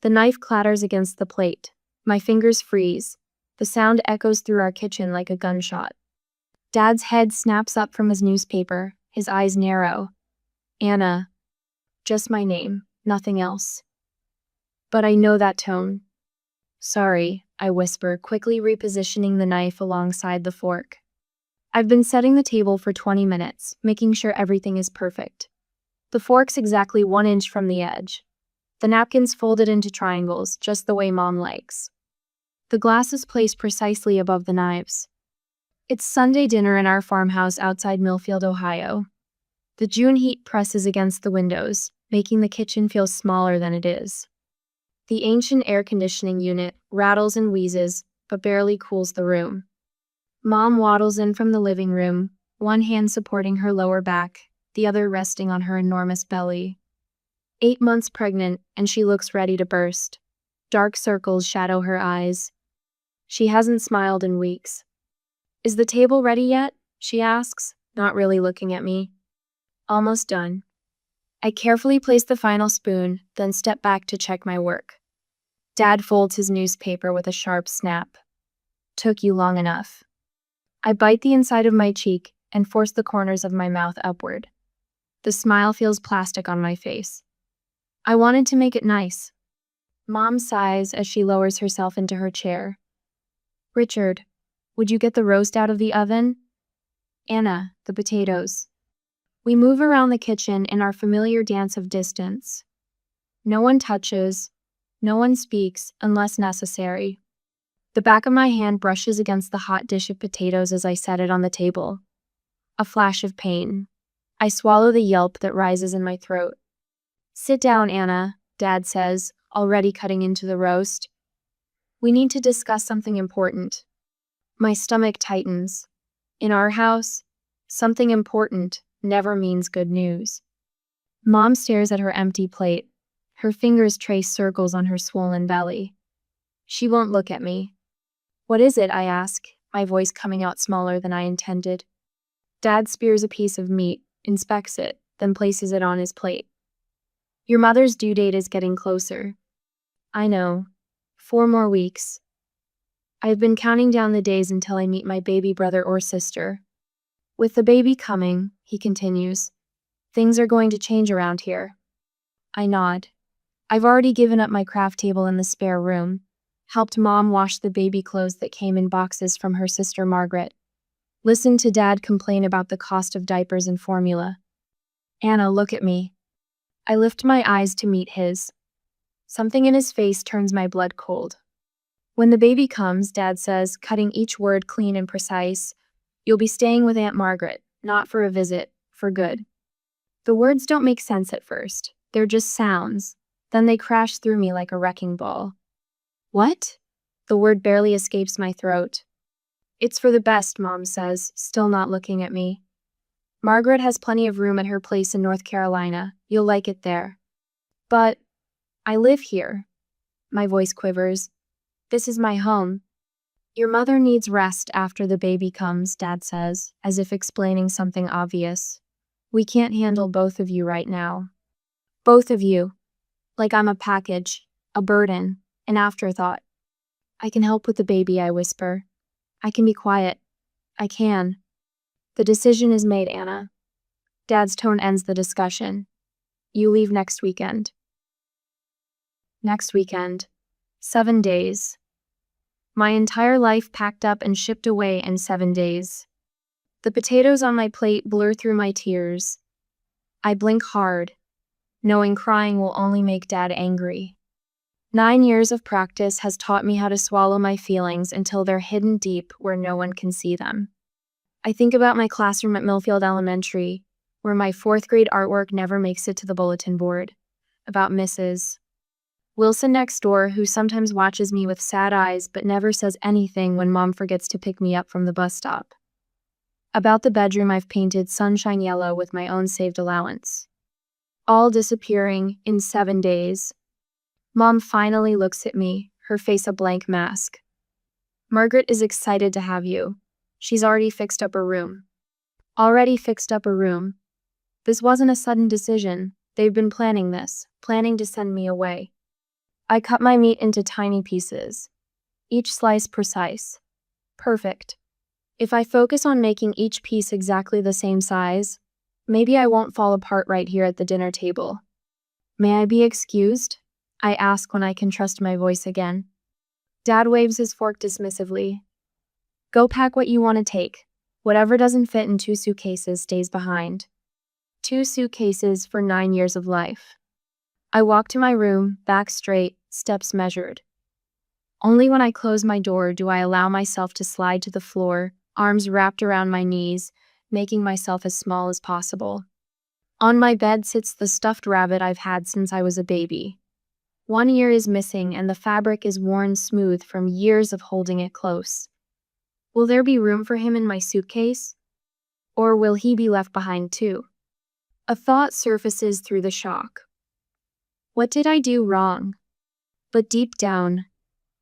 The knife clatters against the plate. My fingers freeze. The sound echoes through our kitchen like a gunshot. Dad's head snaps up from his newspaper, his eyes narrow. Anna. Just my name, nothing else. But I know that tone. Sorry, I whisper, quickly repositioning the knife alongside the fork. I've been setting the table for 20 minutes, making sure everything is perfect. The fork's exactly 1 inch from the edge. The napkins folded into triangles, just the way Mom likes. The glass is placed precisely above the knives. It's Sunday dinner in our farmhouse outside Millfield, Ohio. The June heat presses against the windows, making the kitchen feel smaller than it is. The ancient air conditioning unit rattles and wheezes, but barely cools the room. Mom waddles in from the living room, one hand supporting her lower back, the other resting on her enormous belly. 8 months pregnant, and she looks ready to burst. Dark circles shadow her eyes. She hasn't smiled in weeks. Is the table ready yet? She asks, not really looking at me. Almost done. I carefully place the final spoon, then step back to check my work. Dad folds his newspaper with a sharp snap. Took you long enough. I bite the inside of my cheek and force the corners of my mouth upward. The smile feels plastic on my face. I wanted to make it nice. Mom sighs as she lowers herself into her chair. Richard, would you get the roast out of the oven? Anna, the potatoes. We move around the kitchen in our familiar dance of distance. No one touches, no one speaks unless necessary. The back of my hand brushes against the hot dish of potatoes as I set it on the table. A flash of pain. I swallow the yelp that rises in my throat. Sit down, Anna, Dad says, already cutting into the roast. We need to discuss something important. My stomach tightens. In our house, something important never means good news. Mom stares at her empty plate. Her fingers trace circles on her swollen belly. She won't look at me. What is it? I ask, my voice coming out smaller than I intended. Dad spears a piece of meat, inspects it, then places it on his plate. Your mother's due date is getting closer. I know. 4 more weeks. I've been counting down the days until I meet my baby brother or sister. With the baby coming, he continues, things are going to change around here. I nod. I've already given up my craft table in the spare room, helped Mom wash the baby clothes that came in boxes from her sister Margaret, listened to Dad complain about the cost of diapers and formula. Anna, look at me. I lift my eyes to meet his. Something in his face turns my blood cold. When the baby comes, Dad says, cutting each word clean and precise, you'll be staying with Aunt Margaret, not for a visit, for good. The words don't make sense at first. They're just sounds. Then they crash through me like a wrecking ball. What? The word barely escapes my throat. It's for the best, Mom says, still not looking at me. Margaret has plenty of room at her place in North Carolina. You'll like it there. But I live here. My voice quivers. This is my home. Your mother needs rest after the baby comes, Dad says, as if explaining something obvious. We can't handle both of you right now. Both of you. Like I'm a package, a burden, an afterthought. I can help with the baby, I whisper. I can be quiet. I can. The decision is made, Anna. Dad's tone ends the discussion. You leave next weekend. Next weekend. 7 days. My entire life packed up and shipped away in 7 days. The potatoes on my plate blur through my tears. I blink hard, knowing crying will only make Dad angry. 9 years of practice has taught me how to swallow my feelings until they're hidden deep where no one can see them. I think about my classroom at Millfield Elementary, where my 4th grade artwork never makes it to the bulletin board. About Mrs. Wilson next door, who sometimes watches me with sad eyes but never says anything when Mom forgets to pick me up from the bus stop. About the bedroom I've painted sunshine yellow with my own saved allowance. All disappearing in 7 days. Mom finally looks at me, her face a blank mask. Margaret is excited to have you. She's already fixed up a room. Already fixed up a room. This wasn't a sudden decision. They've been planning this, planning to send me away. I cut my meat into tiny pieces, each slice precise. Perfect. If I focus on making each piece exactly the same size, maybe I won't fall apart right here at the dinner table. May I be excused? I ask when I can trust my voice again. Dad waves his fork dismissively. Go pack what you want to take. Whatever doesn't fit in 2 suitcases stays behind. 2 suitcases for 9 years of life. I walk to my room, back straight, steps measured. Only when I close my door do I allow myself to slide to the floor, arms wrapped around my knees, making myself as small as possible. On my bed sits the stuffed rabbit I've had since I was a baby. 1 ear is missing and the fabric is worn smooth from years of holding it close. Will there be room for him in my suitcase? Or will he be left behind too? A thought surfaces through the shock. What did I do wrong? But deep down,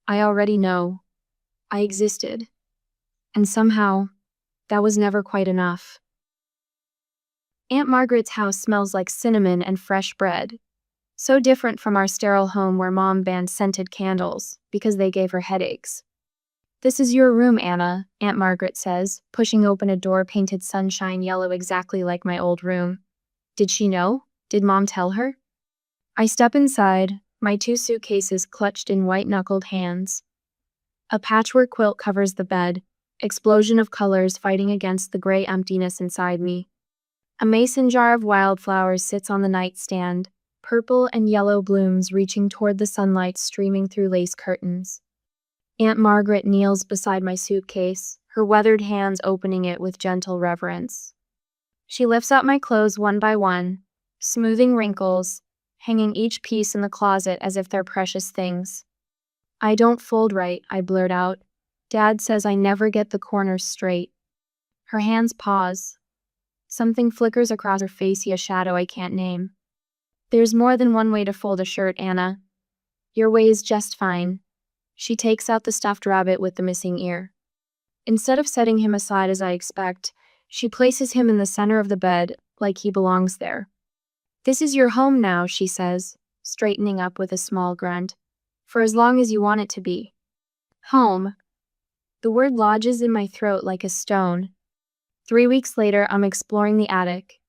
I already know. I existed. And somehow, that was never quite enough. Aunt Margaret's house smells like cinnamon and fresh bread. So different from our sterile home where Mom banned scented candles because they gave her headaches. This is your room, Anna, Aunt Margaret says, pushing open a door painted sunshine yellow exactly like my old room. Did she know? Did Mom tell her? I step inside, my 2 suitcases clutched in white-knuckled hands. A patchwork quilt covers the bed, explosion of colors fighting against the gray emptiness inside me. A mason jar of wildflowers sits on the nightstand, purple and yellow blooms reaching toward the sunlight streaming through lace curtains. Aunt Margaret kneels beside my suitcase, her weathered hands opening it with gentle reverence. She lifts up my clothes one by one, smoothing wrinkles, hanging each piece in the closet as if they're precious things. I don't fold right, I blurt out. Dad says I never get the corners straight. Her hands pause. Something flickers across her face, a shadow I can't name. There's more than one way to fold a shirt, Anna. Your way is just fine. She takes out the stuffed rabbit with the missing ear. Instead of setting him aside as I expect, she places him in the center of the bed, like he belongs there. This is your home now, she says, straightening up with a small grunt. For as long as you want it to be. Home. The word lodges in my throat like a stone. 3 weeks later, I'm exploring the attic.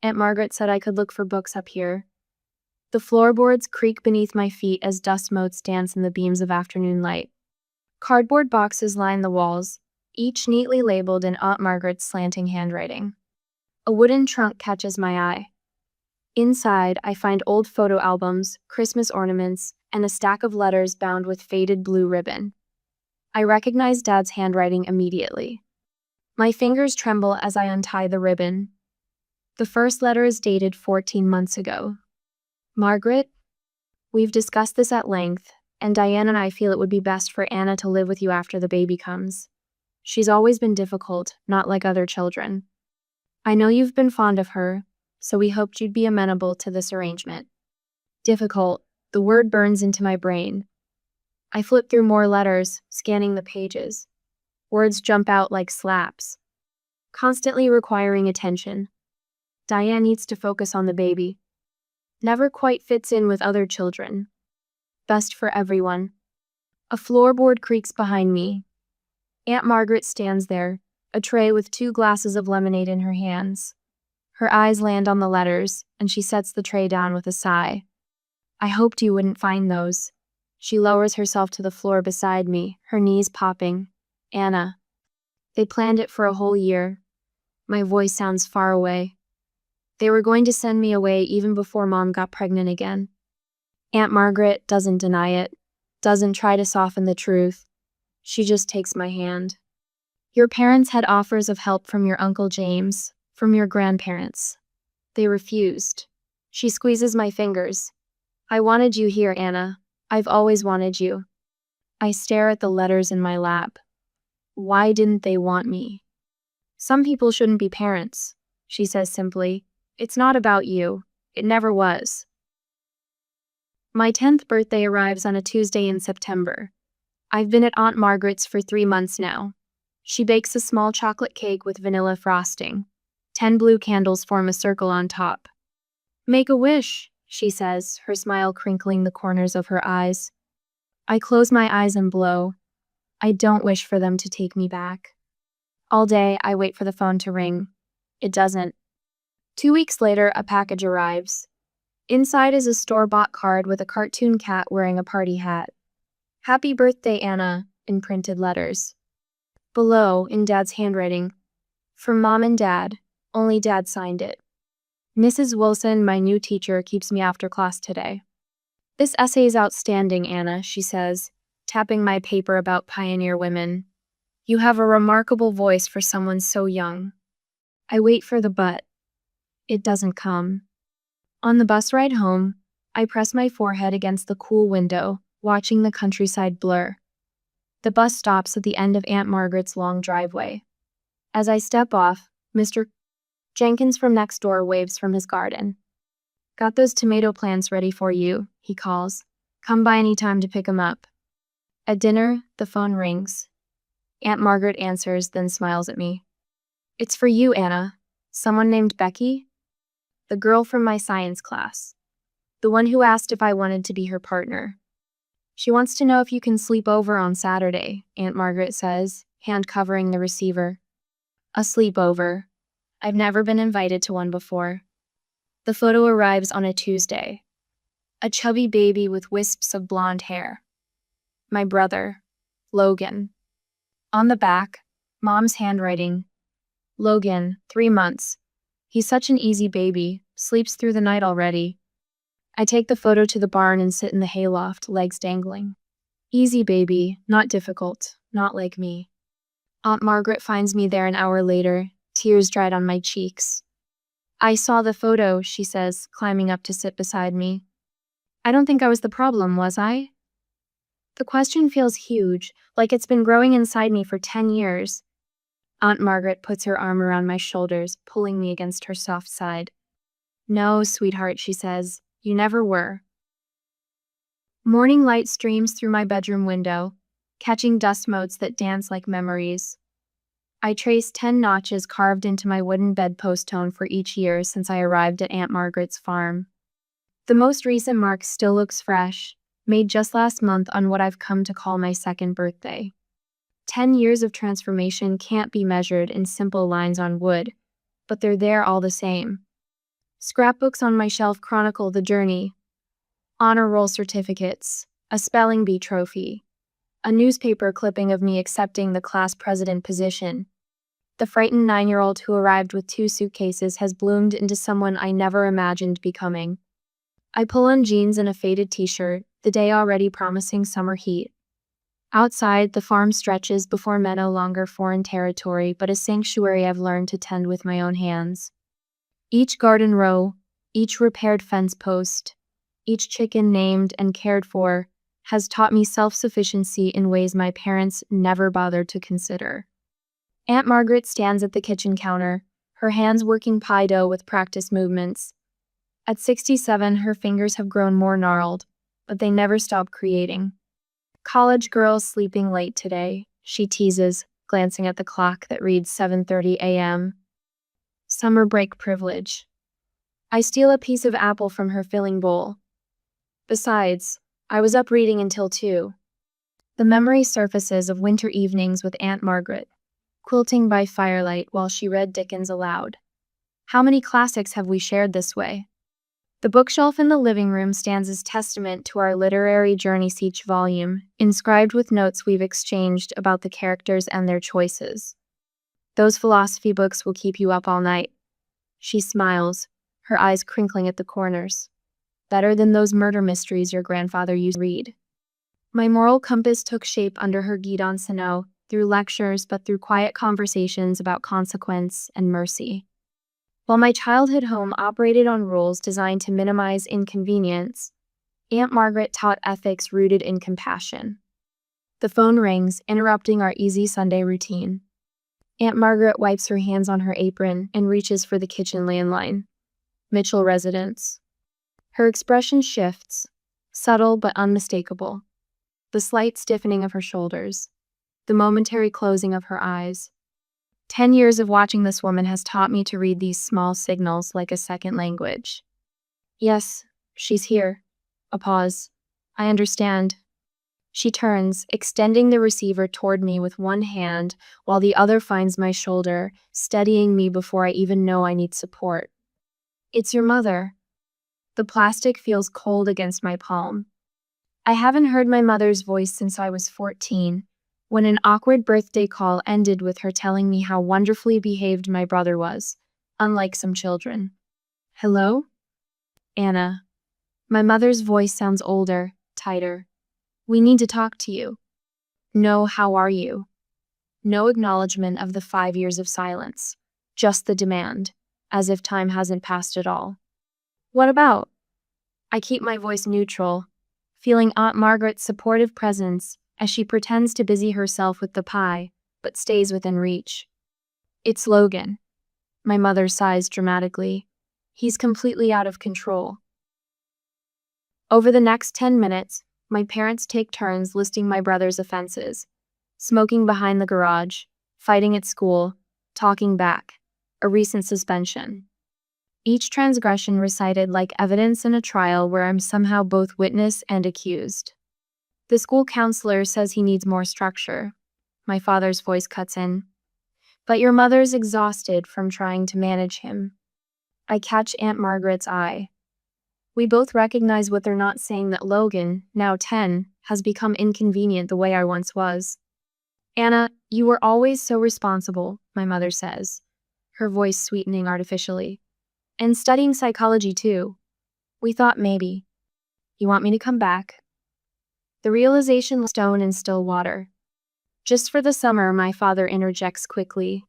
Aunt Margaret said I could look for books up here. The floorboards creak beneath my feet as dust motes dance in the beams of afternoon light. Cardboard boxes line the walls, each neatly labeled in Aunt Margaret's slanting handwriting. A wooden trunk catches my eye. Inside, I find old photo albums, Christmas ornaments, and a stack of letters bound with faded blue ribbon. I recognize Dad's handwriting immediately. My fingers tremble as I untie the ribbon. The first letter is dated 14 months ago. Margaret, we've discussed this at length, and Diane and I feel it would be best for Anna to live with you after the baby comes. She's always been difficult, not like other children. I know you've been fond of her, so we hoped you'd be amenable to this arrangement. Difficult, the word burns into my brain. I flip through more letters, scanning the pages. Words jump out like slaps. Constantly requiring attention. Diane needs to focus on the baby. Never quite fits in with other children. Best for everyone. A floorboard creaks behind me. Aunt Margaret stands there, a tray with 2 glasses of lemonade in her hands. Her eyes land on the letters, and she sets the tray down with a sigh. I hoped you wouldn't find those. She lowers herself to the floor beside me, her knees popping. Anna. They planned it for a whole year. My voice sounds far away. They were going to send me away even before Mom got pregnant again. Aunt Margaret doesn't deny it, doesn't try to soften the truth. She just takes my hand. Your parents had offers of help from your Uncle James, from your grandparents. They refused. She squeezes my fingers. I wanted you here, Anna. I've always wanted you. I stare at the letters in my lap. Why didn't they want me? Some people shouldn't be parents, she says simply. It's not about you. It never was. My 10th birthday arrives on a Tuesday in September. I've been at Aunt Margaret's for 3 months now. She bakes a small chocolate cake with vanilla frosting. 10 blue candles form a circle on top. Make a wish, she says, her smile crinkling the corners of her eyes. I close my eyes and blow. I don't wish for them to take me back. All day, I wait for the phone to ring. It doesn't. 2 weeks later, a package arrives. Inside is a store-bought card with a cartoon cat wearing a party hat. Happy birthday, Anna, in printed letters. Below, in Dad's handwriting, from Mom and Dad, only Dad signed it. Mrs. Wilson, my new teacher, keeps me after class today. This essay is outstanding, Anna, she says, tapping my paper about pioneer women. You have a remarkable voice for someone so young. I wait for the but. It doesn't come. On the bus ride home, I press my forehead against the cool window, watching the countryside blur. The bus stops at the end of Aunt Margaret's long driveway. As I step off, Mr. Jenkins from next door waves from his garden. Got those tomato plants ready for you, he calls. Come by any time to pick 'em up. At dinner, the phone rings. Aunt Margaret answers, then smiles at me. It's for you, Anna. Someone named Becky? The girl from my science class. The one who asked if I wanted to be her partner. She wants to know if you can sleep over on Saturday, Aunt Margaret says, hand covering the receiver. A sleepover. I've never been invited to one before. The photo arrives on a Tuesday. A chubby baby with wisps of blonde hair. My brother, Logan. On the back, Mom's handwriting. Logan, 3 months. He's such an easy baby, sleeps through the night already. I take the photo to the barn and sit in the hayloft, legs dangling. Easy baby, not difficult, not like me. Aunt Margaret finds me there an hour later, tears dried on my cheeks. I saw the photo, she says, climbing up to sit beside me. I don't think I was the problem, was I? The question feels huge, like it's been growing inside me for 10 years. Aunt Margaret puts her arm around my shoulders, pulling me against her soft side. No, sweetheart, she says, you never were. Morning light streams through my bedroom window, catching dust motes that dance like memories. I trace 10 notches carved into my wooden bedpost tone for each year since I arrived at Aunt Margaret's farm. The most recent mark still looks fresh, made just last month on what I've come to call my second birthday. 10 years of transformation can't be measured in simple lines on wood, but they're there all the same. Scrapbooks on my shelf chronicle the journey. Honor roll certificates, a spelling bee trophy, a newspaper clipping of me accepting the class president position. The frightened 9-year-old who arrived with 2 suitcases has bloomed into someone I never imagined becoming. I pull on jeans and a faded t-shirt, the day already promising summer heat. Outside, the farm stretches before me no longer foreign territory, but a sanctuary I've learned to tend with my own hands. Each garden row, each repaired fence post, each chicken named and cared for, has taught me self-sufficiency in ways my parents never bothered to consider. Aunt Margaret stands at the kitchen counter, her hands working pie dough with practice movements. At 67, her fingers have grown more gnarled, but they never stop creating. College girls sleeping late today, she teases, glancing at the clock that reads 7:30 a.m. Summer break privilege. I steal a piece of apple from her filling bowl. Besides, I was up reading until 2. The memory surfaces of winter evenings with Aunt Margaret, quilting by firelight while she read Dickens aloud. How many classics have we shared this way? The bookshelf in the living room stands as testament to our literary journeys, each volume, inscribed with notes we've exchanged about the characters and their choices. Those philosophy books will keep you up all night. She smiles, her eyes crinkling at the corners. Better than those murder mysteries your grandfather used to read. My moral compass took shape under her guide d'enseignement, through lectures but through quiet conversations about consequence and mercy. While my childhood home operated on rules designed to minimize inconvenience, Aunt Margaret taught ethics rooted in compassion. The phone rings, interrupting our easy Sunday routine. Aunt Margaret wipes her hands on her apron and reaches for the kitchen landline. Mitchell residence. Her expression shifts, subtle but unmistakable. The slight stiffening of her shoulders, the momentary closing of her eyes. 10 years of watching this woman has taught me to read these small signals like a second language. Yes, She's here. A pause. I understand. She turns, extending the receiver toward me with one hand, while the other finds my shoulder, steadying me before I even know I need support. It's your mother. The plastic feels cold against my palm. I haven't heard my mother's voice since I was 14, when an awkward birthday call ended with her telling me how wonderfully behaved my brother was, unlike some children. Hello? Anna. My mother's voice sounds older, tighter. We need to talk to you. No, how are you? No acknowledgement of the 5 years of silence. Just the demand, as if time hasn't passed at all. What about? I keep my voice neutral, feeling Aunt Margaret's supportive presence as she pretends to busy herself with the pie, but stays within reach. It's Logan. My mother sighs dramatically. He's completely out of control. Over the next 10 minutes, my parents take turns listing my brother's offenses: smoking behind the garage, fighting at school, talking back, a recent suspension. Each transgression recited like evidence in a trial where I'm somehow both witness and accused. The school counselor says he needs more structure. My father's voice cuts in. But your mother's exhausted from trying to manage him. I catch Aunt Margaret's eye. We both recognize what they're not saying, that Logan, now 10, has become inconvenient the way I once was. Anna, you were always so responsible, my mother says, her voice sweetening artificially. And studying psychology too. We thought maybe. You want me to come back? The realization stone in still water. Just for the summer, my father interjects quickly.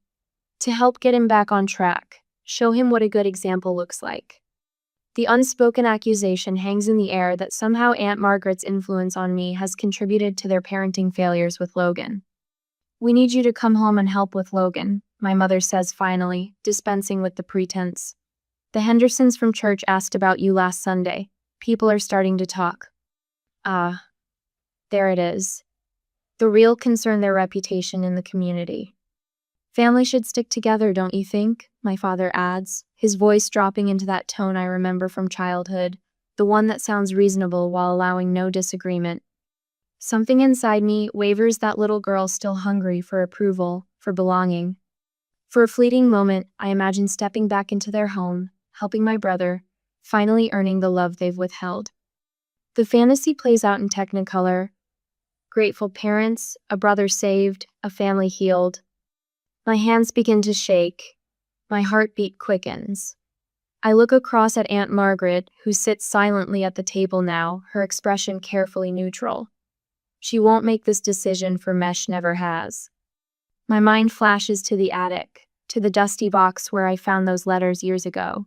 To help get him back on track, show him what a good example looks like. The unspoken accusation hangs in the air that somehow Aunt Margaret's influence on me has contributed to their parenting failures with Logan. We need you to come home and help with Logan, my mother says finally, dispensing with the pretense. The Hendersons from church asked about you last Sunday. People are starting to talk. Ah, there it is. The real concern: their reputation in the community. Family should stick together, don't you think? My father adds, his voice dropping into that tone I remember from childhood, the one that sounds reasonable while allowing no disagreement. Something inside me wavers, that little girl still hungry for approval, for belonging. For a fleeting moment, I imagine stepping back into their home, helping my brother, finally earning the love they've withheld. The fantasy plays out in Technicolor. Grateful parents, a brother saved, a family healed. My hands begin to shake. My heartbeat quickens. I look across at Aunt Margaret, who sits silently at the table now, her expression carefully neutral. She won't make this decision, for Mesh never has. My mind flashes to the attic, to the dusty box where I found those letters years ago.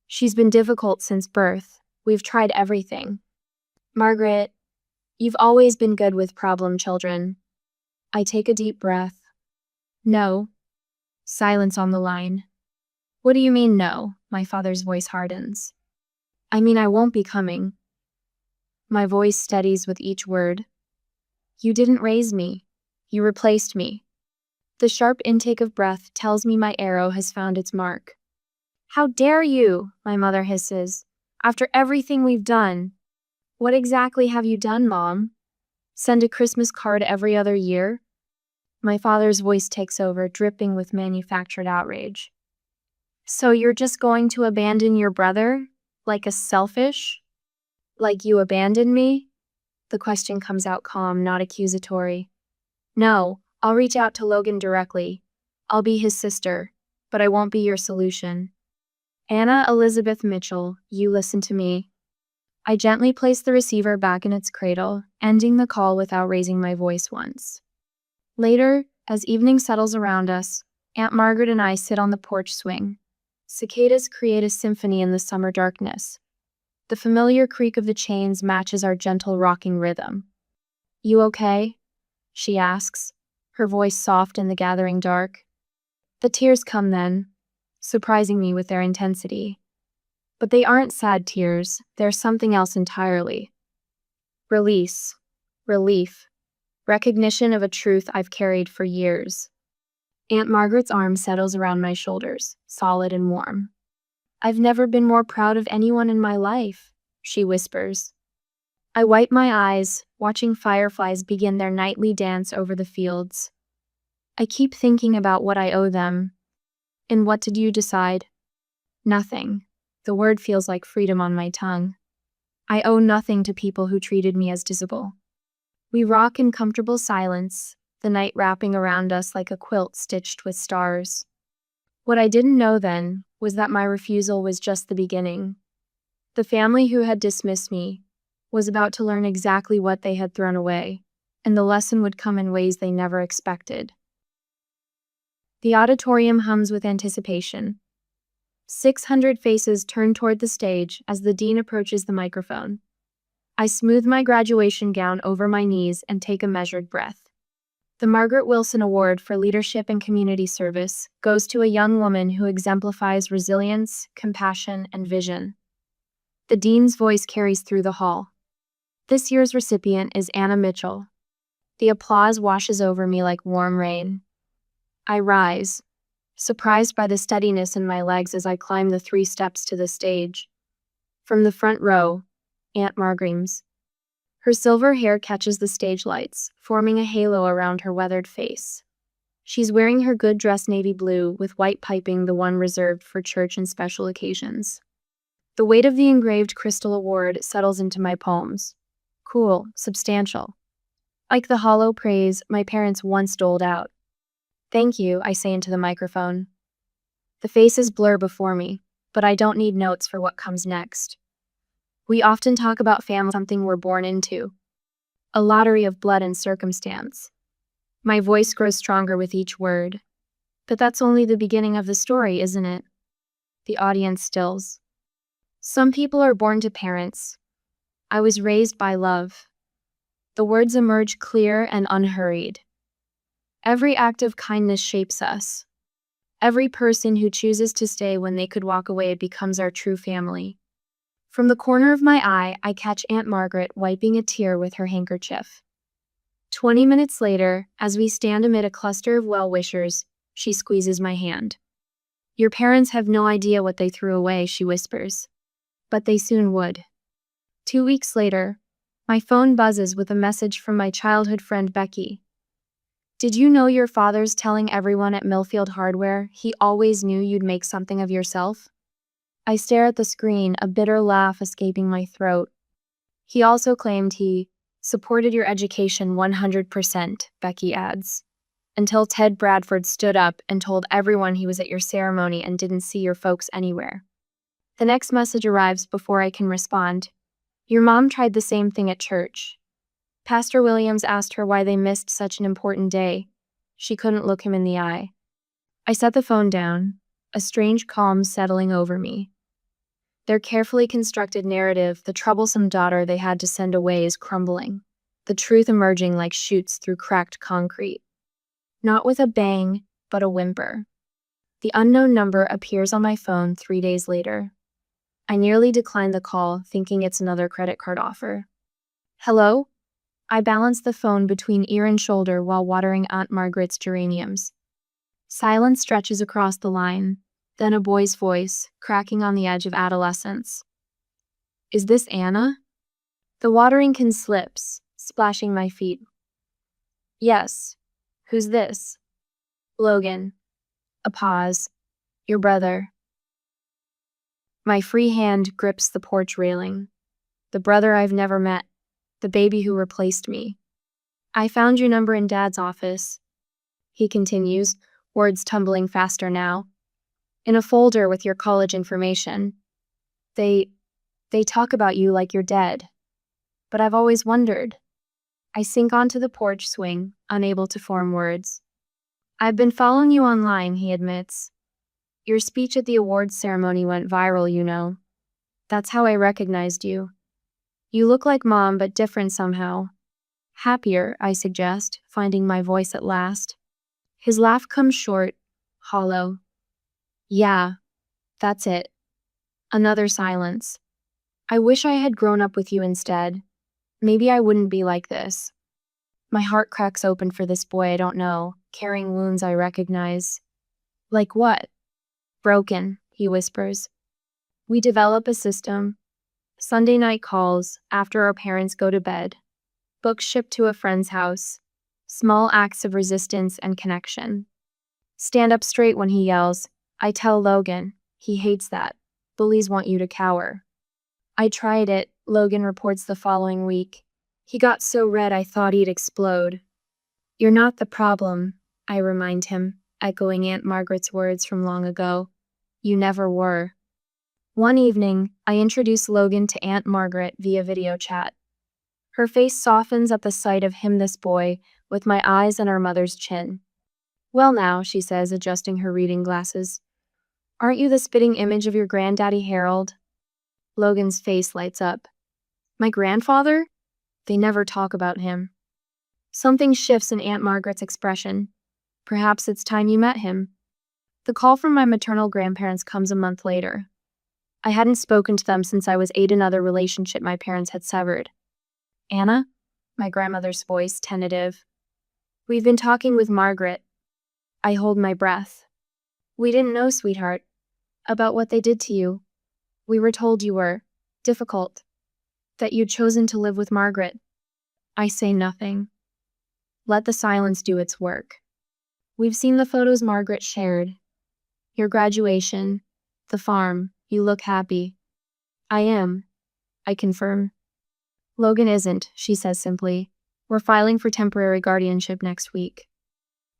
She's been difficult since birth. We've tried everything. Margaret, you've always been good with problem children. I take a deep breath. No. Silence on the line. What do you mean, no? My father's voice hardens. I mean, I won't be coming. My voice steadies with each word. You didn't raise me. You replaced me. The sharp intake of breath tells me my arrow has found its mark. How dare you? My mother hisses. After everything we've done. What exactly have you done, Mom? Send a Christmas card every other year? My father's voice takes over, dripping with manufactured outrage. So you're just going to abandon your brother? Like a selfish? Like you abandoned me? The question comes out calm, not accusatory. No, I'll reach out to Logan directly. I'll be his sister, but I won't be your solution. Anna Elizabeth Mitchell, you listen to me. I gently place the receiver back in its cradle, ending the call without raising my voice once. Later, as evening settles around us, Aunt Margaret and I sit on the porch swing. Cicadas create a symphony in the summer darkness. The familiar creak of the chains matches our gentle rocking rhythm. You okay? She asks, her voice soft in the gathering dark. The tears come then, surprising me with their intensity. But they aren't sad tears, they're something else entirely. Release. Relief. Recognition of a truth I've carried for years. Aunt Margaret's arm settles around my shoulders, solid and warm. I've never been more proud of anyone in my life. she whispers. I wipe my eyes, watching fireflies begin their nightly dance over the fields. I keep thinking about what I owe them. And what did you decide? Nothing. The word feels like freedom on my tongue. I owe nothing to people who treated me as disable. We rock in comfortable silence, the night wrapping around us like a quilt stitched with stars. What I didn't know then was that my refusal was just the beginning. The family who had dismissed me was about to learn exactly what they had thrown away, and the lesson would come in ways they never expected. The auditorium hums with anticipation. 600 faces turn toward the stage as the dean approaches the microphone. I smooth my graduation gown over my knees and take a measured breath. The Margaret Wilson Award for Leadership and Community Service goes to a young woman who exemplifies resilience, compassion, and vision. The dean's voice carries through the hall. This year's recipient is Anna Mitchell. The applause washes over me like warm rain. I rise, surprised by the steadiness in my legs as I climb the 3 steps to the stage. From the front row, Aunt Margreams. Her silver hair catches the stage lights, forming a halo around her weathered face. She's wearing her good dress navy blue with white piping, the one reserved for church and special occasions. The weight of the engraved crystal award settles into my palms. Cool, substantial. Like the hollow praise my parents once doled out. Thank you, I say into the microphone. The faces blur before me, but I don't need notes for what comes next. We often talk about family, something we're born into. A lottery of blood and circumstance. My voice grows stronger with each word. But that's only the beginning of the story, isn't it? The audience stills. Some people are born to parents. I was raised by love. The words emerge clear and unhurried. Every act of kindness shapes us. Every person who chooses to stay when they could walk away becomes our true family. From the corner of my eye, I catch Aunt Margaret wiping a tear with her handkerchief. 20 minutes later, as we stand amid a cluster of well-wishers, she squeezes my hand. Your parents have no idea what they threw away, she whispers. But they soon would. 2 weeks later, my phone buzzes with a message from my childhood friend Becky. Did you know your father's telling everyone at Millfield Hardware he always knew you'd make something of yourself? I stare at the screen, a bitter laugh escaping my throat. He also claimed he supported your education 100%, Becky adds, until Ted Bradford stood up and told everyone he was at your ceremony and didn't see your folks anywhere. The next message arrives before I can respond. Your mom tried the same thing at church. Pastor Williams asked her why they missed such an important day. She couldn't look him in the eye. I set the phone down, a strange calm settling over me. Their carefully constructed narrative, the troublesome daughter they had to send away, is crumbling, the truth emerging like shoots through cracked concrete. Not with a bang, but a whimper. The unknown number appears on my phone 3 days later. I nearly decline the call, thinking it's another credit card offer. Hello? I balance the phone between ear and shoulder while watering Aunt Margaret's geraniums. Silence stretches across the line, then a boy's voice, cracking on the edge of adolescence. Is this Anna? The watering can slips, splashing my feet. Yes. Who's this? Logan. A pause. Your brother. My free hand grips the porch railing. The brother I've never met. The baby who replaced me. I found your number in Dad's office. He continues, words tumbling faster now. In a folder with your college information. They talk about you like you're dead. But I've always wondered. I sink onto the porch swing, unable to form words. I've been following you online, he admits. Your speech at the awards ceremony went viral, you know. That's how I recognized you. You look like Mom, but different somehow. Happier, I suggest, finding my voice at last. His laugh comes short, hollow. Yeah, that's it. Another silence. I wish I had grown up with you instead. Maybe I wouldn't be like this. My heart cracks open for this boy I don't know, carrying wounds I recognize. Like what? Broken, he whispers. We develop a system Sunday night calls after our parents go to bed. Books shipped to a friend's house. Small acts of resistance and connection. Stand up straight when he yells. I tell Logan. He hates that. Bullies want you to cower. I tried it, Logan reports the following week. He got so red I thought he'd explode. You're not the problem, I remind him, echoing Aunt Margaret's words from long ago. You never were. One evening, I introduce Logan to Aunt Margaret via video chat. Her face softens at the sight of him, this boy, with my eyes and our mother's chin. Well now, she says, adjusting her reading glasses. Aren't you the spitting image of your granddaddy Harold? Logan's face lights up. My grandfather? They never talk about him. Something shifts in Aunt Margaret's expression. Perhaps it's time you met him. The call from my maternal grandparents comes a month later. I hadn't spoken to them since I was 8, another relationship my parents had severed. Anna? My grandmother's voice, tentative. We've been talking with Margaret. I hold my breath. We didn't know, sweetheart, about what they did to you. We were told you were difficult, that you'd chosen to live with Margaret. I say nothing. Let the silence do its work. We've seen the photos Margaret shared. Your graduation, the farm, you look happy. I am, I confirm. Logan isn't, she says simply. We're filing for temporary guardianship next week.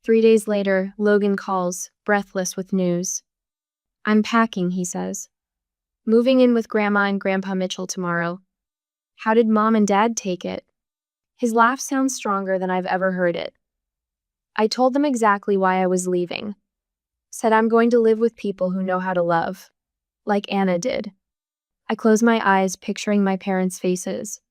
3 days later, Logan calls, breathless with news. I'm packing, he says. Moving in with Grandma and Grandpa Mitchell tomorrow. How did Mom and Dad take it? His laugh sounds stronger than I've ever heard it. I told them exactly why I was leaving. Said I'm going to live with people who know how to love. Like Anna did. I close my eyes, picturing my parents' faces.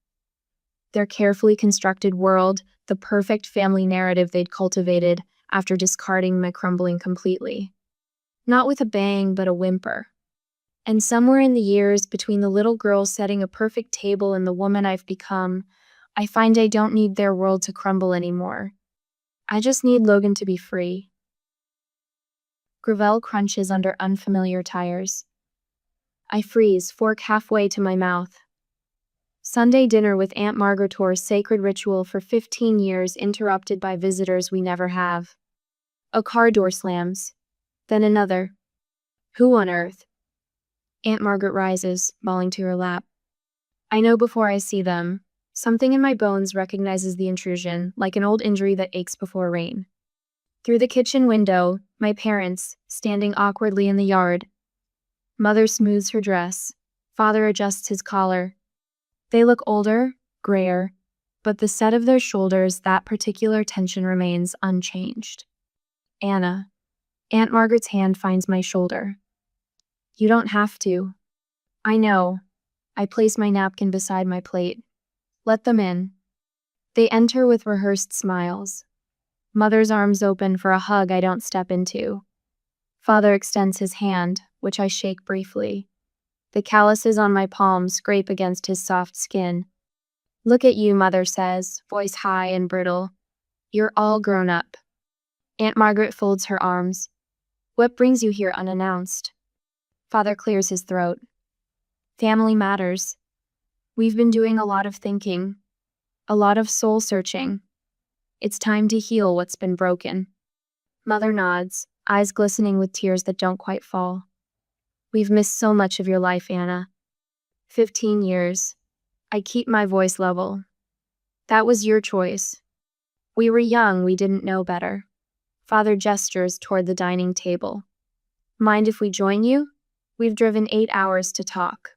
Their carefully constructed world, the perfect family narrative they'd cultivated after discarding my crumbling completely. Not with a bang, but a whimper. And somewhere in the years between the little girl setting a perfect table and the woman I've become, I find I don't need their world to crumble anymore. I just need Logan to be free. Gravel crunches under unfamiliar tires. I freeze, fork halfway to my mouth. Sunday dinner with Aunt Margaret's sacred ritual for 15 years interrupted by visitors we never have. A car door slams. Then another. Who on earth? Aunt Margaret rises, falling to her lap. I know before I see them. Something in my bones recognizes the intrusion, like an old injury that aches before rain. Through the kitchen window, my parents, standing awkwardly in the yard. Mother smooths her dress. Father adjusts his collar. They look older, grayer, but the set of their shoulders, that particular tension remains unchanged. Anna. Aunt Margaret's hand finds my shoulder. You don't have to. I know. I place my napkin beside my plate. Let them in. They enter with rehearsed smiles. Mother's arms open for a hug I don't step into. Father extends his hand, which I shake briefly. The calluses on my palms scrape against his soft skin. Look at you, Mother says, voice high and brittle. You're all grown up. Aunt Margaret folds her arms. What brings you here unannounced? Father clears his throat. Family matters. We've been doing a lot of thinking, a lot of soul searching. It's time to heal what's been broken. Mother nods, eyes glistening with tears that don't quite fall. We've missed so much of your life, Anna. 15 years. I keep my voice level. That was your choice. We were young, we didn't know better. Father gestures toward the dining table. Mind if we join you? We've driven 8 hours to talk.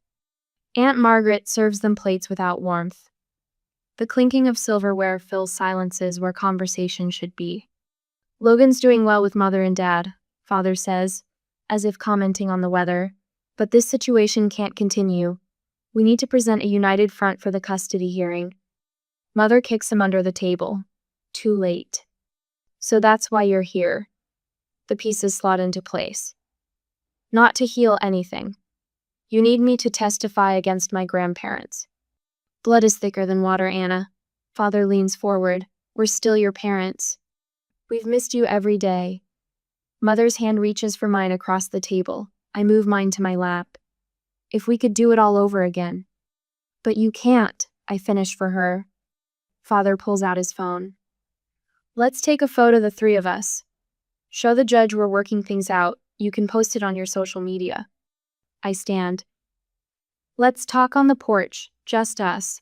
Aunt Margaret serves them plates without warmth. The clinking of silverware fills silences where conversation should be. Logan's doing well with Mother and Dad, Father says, as if commenting on the weather. But this situation can't continue. We need to present a united front for the custody hearing. Mother kicks him under the table. Too late. So that's why you're here. The pieces slot into place. Not to heal anything. You need me to testify against my grandparents. Blood is thicker than water, Anna. Father leans forward. We're still your parents. We've missed you every day. Mother's hand reaches for mine across the table. I move mine to my lap. If we could do it all over again. But you can't, I finish for her. Father pulls out his phone. Let's take a photo, the three of us. Show the judge we're working things out. You can post it on your social media. I stand. Let's talk on the porch, just us.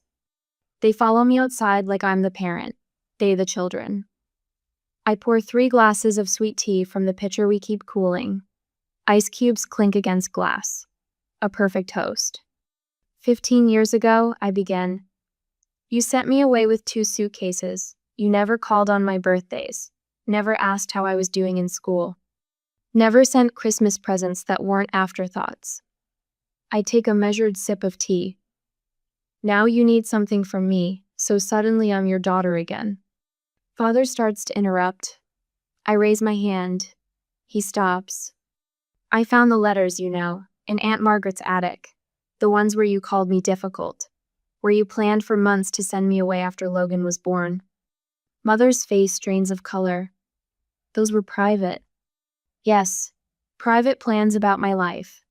They follow me outside like I'm the parent, they the children. I pour 3 glasses of sweet tea from the pitcher we keep cooling. Ice cubes clink against glass. A perfect toast. 15 years ago, I begin. You sent me away with 2 suitcases. You never called on my birthdays. Never asked how I was doing in school. Never sent Christmas presents that weren't afterthoughts. I take a measured sip of tea. Now you need something from me, so suddenly I'm your daughter again. Father starts to interrupt. I raise my hand. He stops. I found the letters, in Aunt Margaret's attic. The ones where you called me difficult. Where you planned for months to send me away after Logan was born. Mother's face drains of color. Those were private. Yes, private plans about my life.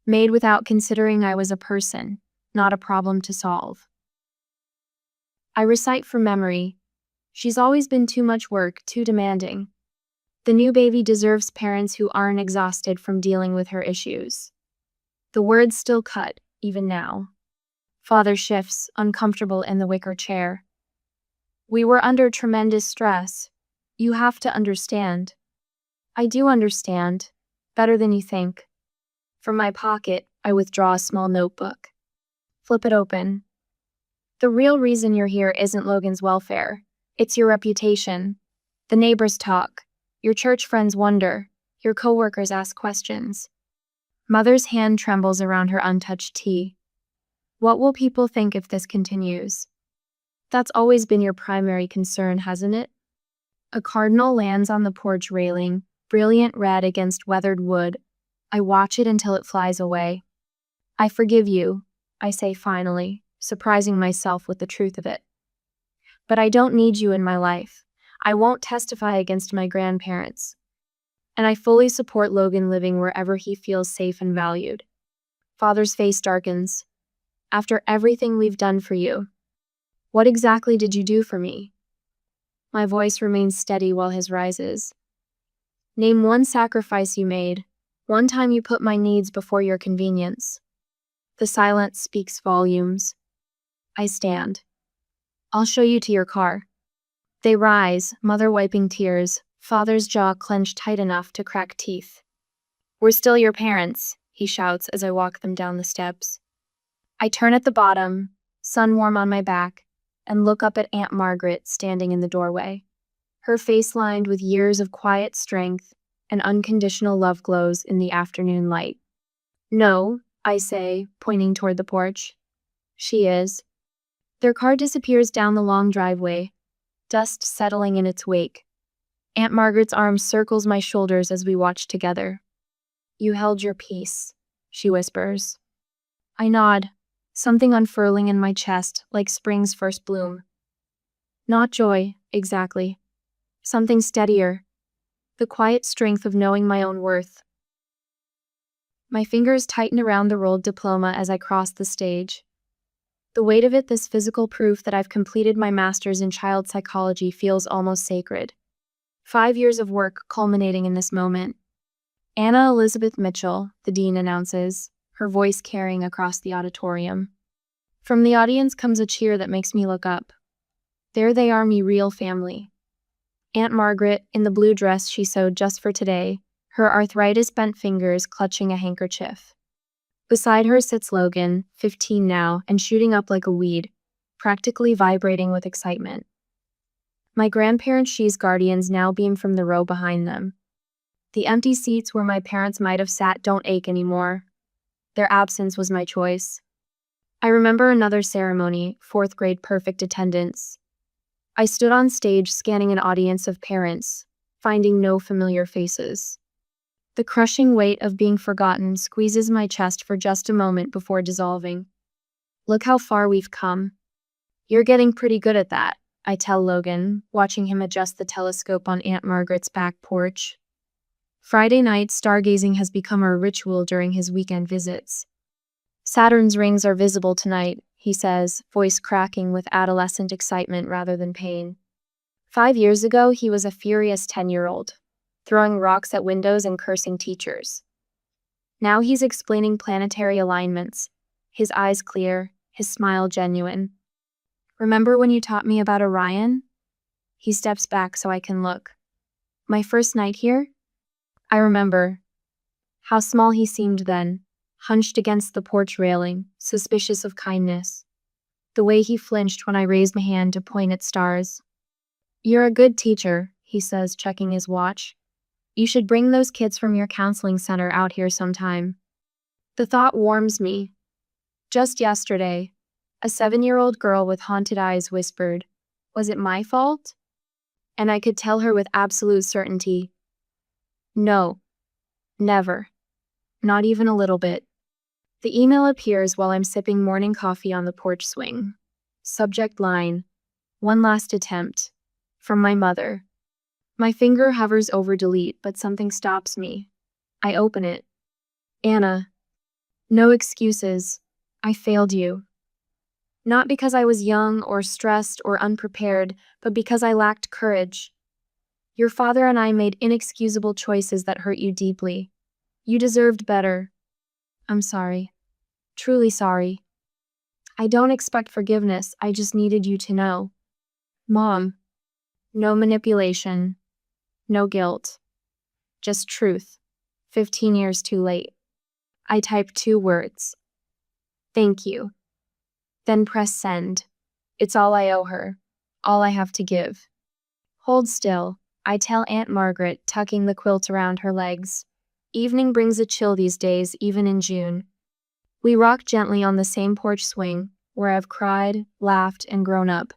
Made without considering I was a person, not a problem to solve. I recite from memory. She's always been too much work, too demanding. The new baby deserves parents who aren't exhausted from dealing with her issues. The words still cut, even now. Father shifts, uncomfortable in the wicker chair. We were under tremendous stress. You have to understand. I do understand. Better than you think. From my pocket, I withdraw a small notebook. Flip it open. The real reason you're here isn't Logan's welfare. It's your reputation. The neighbors talk. Your church friends wonder. Your coworkers ask questions. Mother's hand trembles around her untouched tea. What will people think if this continues? That's always been your primary concern, hasn't it? A cardinal lands on the porch railing, brilliant red against weathered wood. I watch it until it flies away. I forgive you, I say finally, surprising myself with the truth of it. But I don't need you in my life. I won't testify against my grandparents. And I fully support Logan living wherever he feels safe and valued. Father's face darkens. After everything we've done for you, what exactly did you do for me? My voice remains steady while his rises. Name one sacrifice you made, one time you put my needs before your convenience. The silence speaks volumes. I stand. I'll show you to your car. They rise, mother wiping tears, father's jaw clenched tight enough to crack teeth. We're still your parents, he shouts as I walk them down the steps. I turn at the bottom, sun warm on my back, and look up at Aunt Margaret standing in the doorway. Her face lined with years of quiet strength and unconditional love glows in the afternoon light. No, I say, pointing toward the porch. She is. Their car disappears down the long driveway, dust settling in its wake. Aunt Margaret's arm circles my shoulders as we watch together. You held your peace, she whispers. I nod, something unfurling in my chest like spring's first bloom. Not joy, exactly. Something steadier. The quiet strength of knowing my own worth. My fingers tighten around the rolled diploma as I cross the stage. The weight of it, this physical proof that I've completed my master's in child psychology, feels almost sacred. 5 years of work culminating in this moment. Anna Elizabeth Mitchell, the dean announces, her voice carrying across the auditorium. From the audience comes a cheer that makes me look up. There they are, me real family. Aunt Margaret, in the blue dress she sewed just for today, her arthritis-bent fingers clutching a handkerchief. Beside her sits Logan, 15 now, and shooting up like a weed, practically vibrating with excitement. My grandparents' she's guardians now beam from the row behind them. The empty seats where my parents might have sat don't ache anymore. Their absence was my choice. I remember another ceremony, 4th grade perfect attendance. I stood on stage scanning an audience of parents, finding no familiar faces. The crushing weight of being forgotten squeezes my chest for just a moment before dissolving. Look how far we've come. You're getting pretty good at that, I tell Logan, watching him adjust the telescope on Aunt Margaret's back porch. Friday night stargazing has become a ritual during his weekend visits. Saturn's rings are visible tonight, he says, voice cracking with adolescent excitement rather than pain. 5 years ago, he was a furious 10-year-old, throwing rocks at windows and cursing teachers. Now he's explaining planetary alignments, his eyes clear, his smile genuine. Remember when you taught me about Orion? He steps back so I can look. My first night here? I remember. How small he seemed then, hunched against the porch railing, suspicious of kindness. The way he flinched when I raised my hand to point at stars. You're a good teacher, he says, checking his watch. You should bring those kids from your counseling center out here sometime. The thought warms me. Just yesterday, a 7-year-old girl with haunted eyes whispered, "Was it my fault?" And I could tell her with absolute certainty, no, never, not even a little bit. The email appears while I'm sipping morning coffee on the porch swing. Subject line, "One last attempt." From my mother. My finger hovers over delete, but something stops me. I open it. Anna. No excuses. I failed you. Not because I was young or stressed or unprepared, but because I lacked courage. Your father and I made inexcusable choices that hurt you deeply. You deserved better. I'm sorry. Truly sorry. I don't expect forgiveness, I just needed you to know. Mom. No manipulation. No guilt. Just truth. 15 years too late. I type 2 words. Thank you. Then press send. It's all I owe her. All I have to give. Hold still, I tell Aunt Margaret, tucking the quilt around her legs. Evening brings a chill these days, even in June. We rock gently on the same porch swing, where I've cried, laughed, and grown up.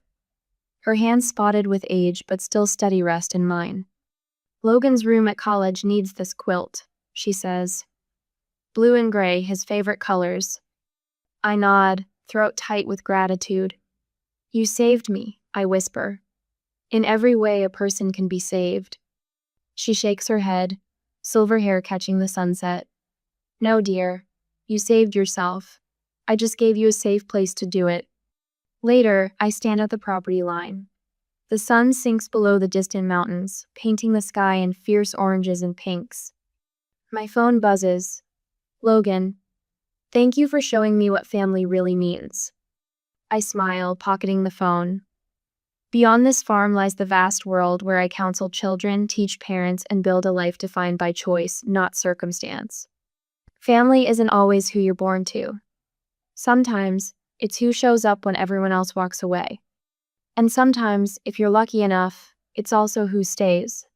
Her hands spotted with age, but still steady rest in mine. Logan's room at college needs this quilt, she says. Blue and gray, his favorite colors. I nod, throat tight with gratitude. You saved me, I whisper. In every way a person can be saved. She shakes her head, silver hair catching the sunset. No, dear, you saved yourself. I just gave you a safe place to do it. Later, I stand at the property line. The sun sinks below the distant mountains, painting the sky in fierce oranges and pinks. My phone buzzes. Logan, thank you for showing me what family really means. I smile, pocketing the phone. Beyond this farm lies the vast world where I counsel children, teach parents, and build a life defined by choice, not circumstance. Family isn't always who you're born to. Sometimes, it's who shows up when everyone else walks away. And sometimes, if you're lucky enough, it's also who stays.